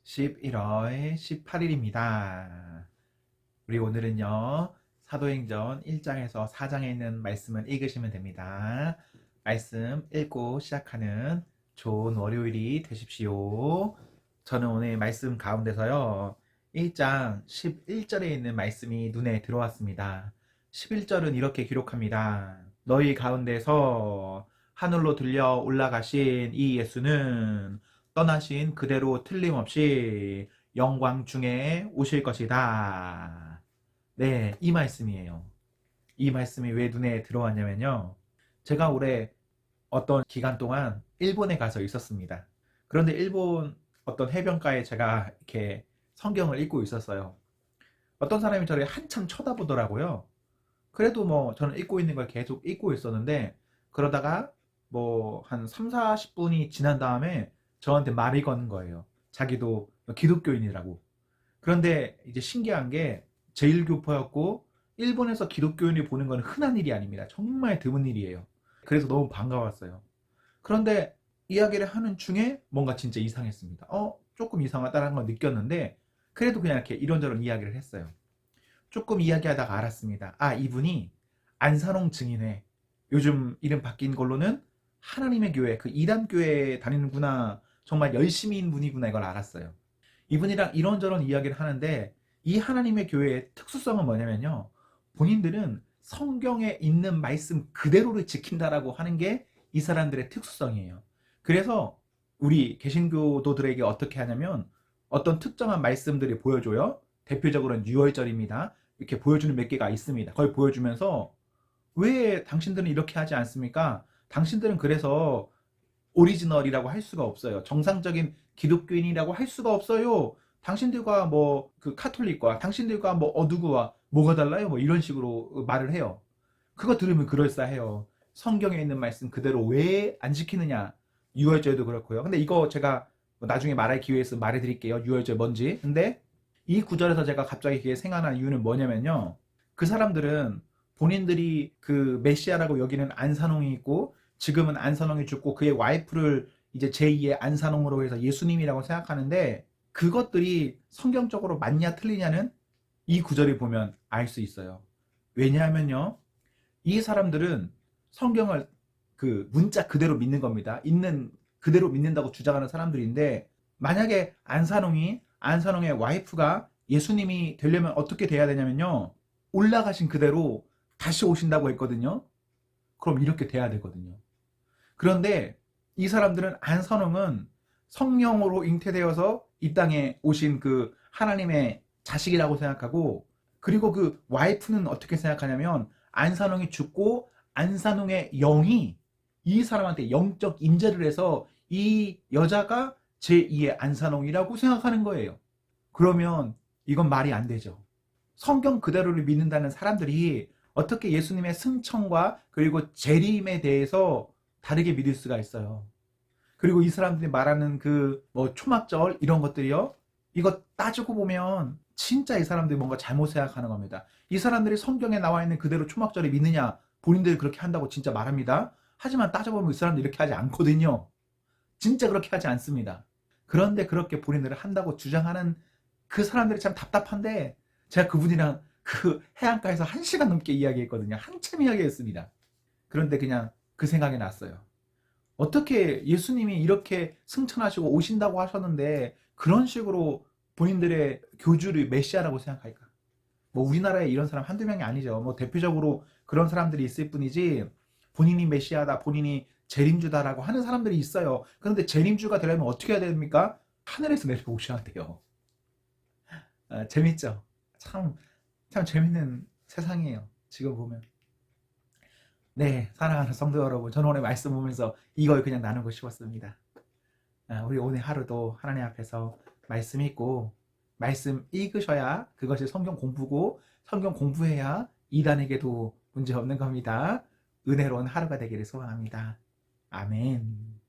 11월 18일입니다. 우리 오늘은요, 사도행전 1장에서 4장에 있는 말씀을 읽으시면 됩니다. 말씀 읽고 시작하는 좋은 월요일이 되십시오. 저는 오늘 말씀 가운데서요, 1장 11절에 있는 말씀이 눈에 들어왔습니다. 11절은 이렇게 기록합니다. 너희 가운데서 하늘로 들려 올라가신 이 예수는 떠나신 그대로 틀림없이 영광 중에 오실 것이다. 네, 이 말씀이에요. 이 말씀이 왜 눈에 들어왔냐면요. 제가 올해 어떤 기간 동안 일본에 가서 있었습니다. 그런데 일본 어떤 해변가에 제가 이렇게 성경을 읽고 있었어요. 어떤 사람이 저를 한참 쳐다보더라고요. 그래도 뭐 저는 읽고 있는 걸 계속 읽고 있었는데, 그러다가 뭐 한 3, 40분이 지난 다음에 저한테 말이 거는 거예요. 자기도 기독교인이라고. 그런데 이제 신기한 게, 제1교포였고 일본에서 기독교인이 보는 건 흔한 일이 아닙니다. 정말 드문 일이에요. 그래서 너무 반가웠어요. 그런데 이야기를 하는 중에 뭔가 진짜 이상했습니다. 조금 이상하다는 걸 느꼈는데, 그래도 그냥 이렇게 이런저런 이야기를 했어요. 조금 이야기하다가 알았습니다. 아, 이분이 안산홍 증인회, 요즘 이름 바뀐 걸로는 하나님의 교회, 그 이단교회에 다니는구나, 정말 열심히인 분이구나, 이걸 알았어요. 이분이랑 이런저런 이야기를 하는데, 이 하나님의 교회의 특수성은 뭐냐면요, 본인들은 성경에 있는 말씀 그대로를 지킨다라고 하는 게 이 사람들의 특수성이에요. 그래서 우리 개신교도들에게 어떻게 하냐면, 어떤 특정한 말씀들이 보여줘요. 대표적으로는 유월절입니다. 이렇게 보여주는 몇 개가 있습니다. 그걸 보여주면서, 왜 당신들은 이렇게 하지 않습니까? 당신들은 그래서 오리지널이라고 할 수가 없어요. 정상적인 기독교인이라고 할 수가 없어요. 당신들과 뭐 그 카톨릭과 당신들과 뭐 어두구와 뭐가 달라요? 뭐 이런 식으로 말을 해요. 그거 들으면 그럴싸해요. 성경에 있는 말씀 그대로 왜 안 지키느냐? 유월절도 그렇고요. 근데 이거 제가 나중에 말할 기회 있으면 말해드릴게요. 유월절 뭔지. 근데 이 구절에서 제가 갑자기 그게 생각난 이유는 뭐냐면요, 그 사람들은 본인들이 그 메시아라고 여기는 안산홍이 있고, 지금은 안산홍이 죽고 그의 와이프를 이제 제2의 안산홍으로 해서 예수님이라고 생각하는데, 그것들이 성경적으로 맞냐 틀리냐는 이 구절을 보면 알 수 있어요. 왜냐하면요, 이 사람들은 성경을 그 문자 그대로 믿는 겁니다. 있는 그대로 믿는다고 주장하는 사람들인데, 만약에 안산홍의 와이프가 예수님이 되려면 어떻게 돼야 되냐면요, 올라가신 그대로 다시 오신다고 했거든요. 그럼 이렇게 돼야 되거든요. 그런데 이 사람들은, 안산홍은 성령으로 잉태되어서 이 땅에 오신 그 하나님의 자식이라고 생각하고, 그리고 그 와이프는 어떻게 생각하냐면, 안산홍이 죽고 안산홍의 영이 이 사람한테 영적 임재를 해서 이 여자가 제2의 안산홍이라고 생각하는 거예요. 그러면 이건 말이 안 되죠. 성경 그대로를 믿는다는 사람들이 어떻게 예수님의 승천과 그리고 재림에 대해서 다르게 믿을 수가 있어요. 그리고 이 사람들이 말하는 그 뭐 초막절 이런 것들이요, 이거 따지고 보면 진짜 이 사람들이 뭔가 잘못 생각하는 겁니다. 이 사람들이 성경에 나와 있는 그대로 초막절을 믿느냐? 본인들이 그렇게 한다고 진짜 말합니다. 하지만 따져보면 이 사람들이 이렇게 하지 않거든요. 진짜 그렇게 하지 않습니다. 그런데 그렇게 본인들을 한다고 주장하는 그 사람들이 참 답답한데, 제가 그분이랑 그 해안가에서 1시간 넘게 이야기했거든요. 한참 이야기했습니다. 그런데 그냥 그 생각이 났어요. 어떻게 예수님이 이렇게 승천하시고 오신다고 하셨는데 그런 식으로 본인들의 교주를 메시아라고 생각할까? 뭐 우리나라에 이런 사람 한두 명이 아니죠. 뭐 대표적으로 그런 사람들이 있을 뿐이지, 본인이 메시아다, 본인이 재림주다라고 하는 사람들이 있어요. 그런데 재림주가 되려면 어떻게 해야 됩니까? 하늘에서 내려오셔야 돼요. 재밌죠? 참, 참 재밌는 세상이에요. 지금 보면. 네, 사랑하는 성도 여러분, 저는 오늘 말씀 보면서 이걸 그냥 나누고 싶었습니다. 우리 오늘 하루도 하나님 앞에서 말씀 읽고, 말씀 읽으셔야 그것이 성경 공부고, 성경 공부해야 이단에게도 문제 없는 겁니다. 은혜로운 하루가 되기를 소원합니다. 아멘.